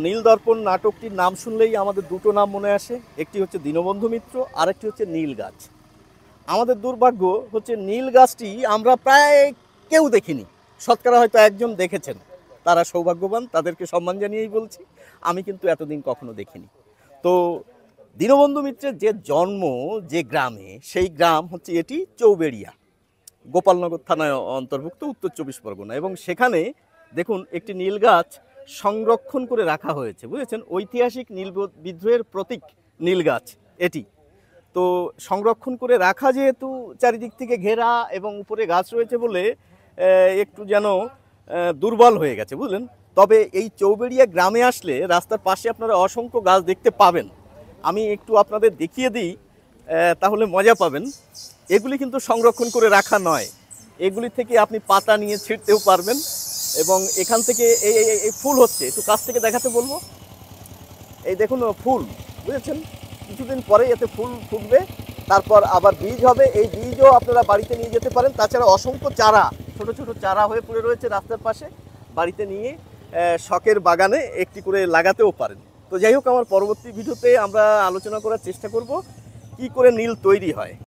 নীল দর্পণ নাটকটির নাম শুনলেই আমাদের দুটো নাম মনে আসে, একটি হচ্ছে দীনবন্ধু মিত্র আর একটি হচ্ছে নীল গাছ। আমাদের দুর্ভাগ্য হচ্ছে নীল গাছটি আমরা প্রায় কেউ দেখিনি, শতকরা হয়তো একজন দেখেছেন, তারা সৌভাগ্যবান, তাদেরকে সম্মান জানিয়েই বলছি। আমি কিন্তু এতদিন কখনো দেখিনি। তো দীনবন্ধু মিত্রের যে জন্ম যে গ্রামে, সেই গ্রাম হচ্ছে এটি চৌবেড়িয়া, গোপালনগর থানায় অন্তর্ভুক্ত, উত্তর 24 পরগনা। এবং সেখানে দেখুন একটি নীল গাছ সংরক্ষণ করে রাখা হয়েছে, বুঝেছেন, ঐতিহাসিক নীল বিদ্রোহের প্রতীক নীল গাছ এটি। তো সংরক্ষণ করে রাখা যেহেতু, চারিদিক থেকে ঘেরা এবং উপরে গাছ রয়েছে বলে একটু যেন দুর্বল হয়ে গেছে, বুঝলেন। তবে এই চৌবেড়িয়া গ্রামে আসলে রাস্তার পাশে আপনারা অসংখ্য গাছ দেখতে পাবেন। আমি একটু আপনাদের দেখিয়ে দিই, তাহলে মজা পাবেন। এগুলি কিন্তু সংরক্ষণ করে রাখা নয়, এগুলি থেকে আপনি পাতা নিয়ে ছিঁড়তেও পারবেন। এবং এখান থেকে এই ফুল হচ্ছে, একটু কাছ থেকে দেখাতে বলবো। এই দেখুন ফুল, বুঝেছেন, কিছুদিন পরে এতে ফুল ফুটবে, তারপর আবার বীজ হবে। এই বীজও আপনারা বাড়িতে নিয়ে যেতে পারেন। তাছাড়া অসংখ্য চারা, ছোট ছোট চারা হয়ে পড়ে রয়েছে রাস্তার পাশে, বাড়িতে নিয়ে শখের বাগানে একটি করে লাগাতেও পারেন। তো যাই হোক, আমার পরবর্তী ভিডিওতে আমরা আলোচনা করার চেষ্টা করব কি করে নীল তৈরি হয়।